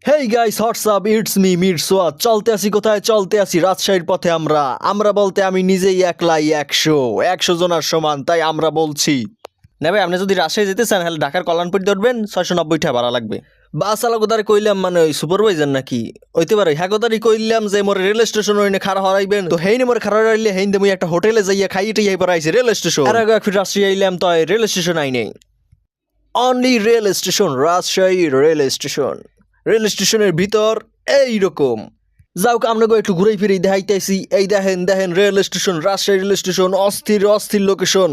hey guys what's up it's me মিরসোয়া চলতে আসি কোথায় চলতে আসি রাজশাহীর পথে আমরা বলতে আমি নিজেই একলাই 100 জনের সমান তাই আমরা বলছি না ভাই আপনি যদি রাজশাহী যেতে চান তাহলে ঢাকার কল্যাণপুর ধরবেন 690 টাকা ভাড়া লাগবে বাস আলাগোদারে কইলাম মানে ওই সুপারভাইজার নাকি হইতে পারে হ্যাগোদারি কইলাম যে মোর রেল স্টেশন ওইনে খাড়া হরাইবেন তো হেইনে মোর খাড়া হরাইলে হেইন মুই একটা হোটেলে যাইয়া খাইতে যাই পর আইছি রেল স্টেশন আর আগে ফির রাজশাহী আইলাম তো রেল স্টেশন আই নেই only rail station Rajshahi rail স্টেশনের ভিতর এইরকম যাও আপনাকে একটু ঘুরে ফিরে দেখাইতেছি এই দেখেন rail station Rajshahi rail station অস্থির লোকেশন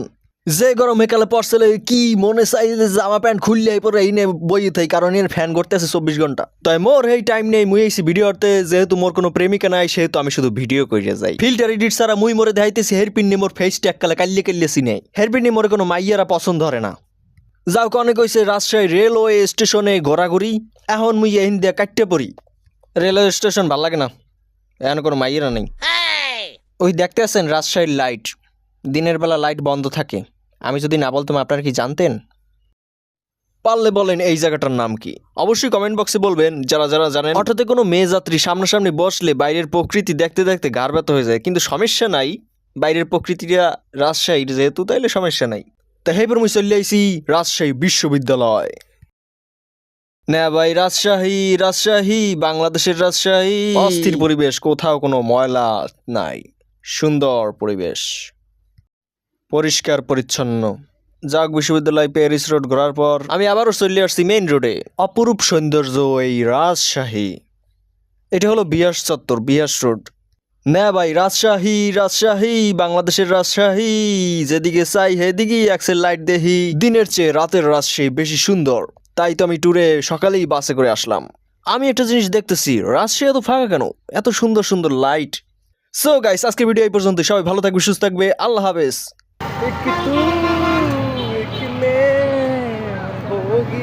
যে গরম হেকালে পড়ছিলে কি মনে চাই যে জামা প্যান্ট খুললে পরে এই নিয়ে বইয়ে থাই কারণ এর ফ্যান করতেছে 24 ঘন্টা তাই মোর এই টাইম নেই মুই এইছি ভিডিওতে যেহেতু মোর কোনো প্রেমিকা নাই সেহেতু আমি শুধু ভিডিও করে যাই ফিল্টার এডিট ছাড়া মুই মোরে দেখাইতেছি হেয়ারপিন নিয়ে মোর ফেস ট্যাগ কালে কাল্লে চিনাই হেয়ারপিন নিয়ে মোর কোনো মাইয়ারা পছন্দ ধরে না যাও কনে কইছে রাজশাহী রেলওয়ে স্টেশনে ঘোরাঘুরি এখন মুই এই দিয়ে কাটতে পড়ি রেলওয়ে স্টেশন ভাল লাগে না এখন কোনো মাইয়েরা নেই ওই দেখতে আছেন রাজশাহীর লাইট দিনের বেলা লাইট বন্ধ থাকে আমি যদি না বলতাম আপনারা কি জানতেন পারলে বলেন এই জায়গাটার নাম কি অবশ্যই কমেন্ট বক্সে বলবেন যারা জানেন হঠাৎ কোনো মেয়ে যাত্রী সামনাসামনি বসলে বাইরের প্রকৃতি দেখতে দেখতে গার ব্যথা হয়ে যায় কিন্তু সমস্যা নাই বাইরের প্রকৃতিটা রাজশাহীর যেহেতু তাইলে সমস্যা নাই তা হেপর মুই চলে আইছি রাজশাহী বিশ্ববিদ্যালয় না ভাই রাজশাহী বাংলাদেশের রাজশাহী অস্থির পরিবেশ কোথাও কোনো ময়লা নাই সুন্দর পরিবেশ পরিষ্কার পরিচ্ছন্ন যাক বিশ্ববিদ্যালয় প্যারিস রোড ঘোরার পর আমি আবারও চলে আসছি মেইন রোডে অপরূপ সৌন্দর্য এই রাজশাহী এটা হলো বিয়াস চত্বর বিয়াস রোড না ভাই রাজশাহী বাংলাদেশের রাজশাহী যেদিকে চাই সেদিকেই এক্সেল লাইট দেখি দিনের চেয়ে রাতের রাজশাহী বেশি সুন্দর তাই তো আমি ট্যুরে সকালেই বাসে করে আসলাম আমি একটা জিনিস দেখতেছি রাজশাহী এত ফাঁকা কেন এত সুন্দর লাইট সো গাইস আজকের ভিডিও এই পর্যন্ত সবাই ভালো থাকবে সুস্থ থাকবে আল্লাহ হাফেজ एक में होगी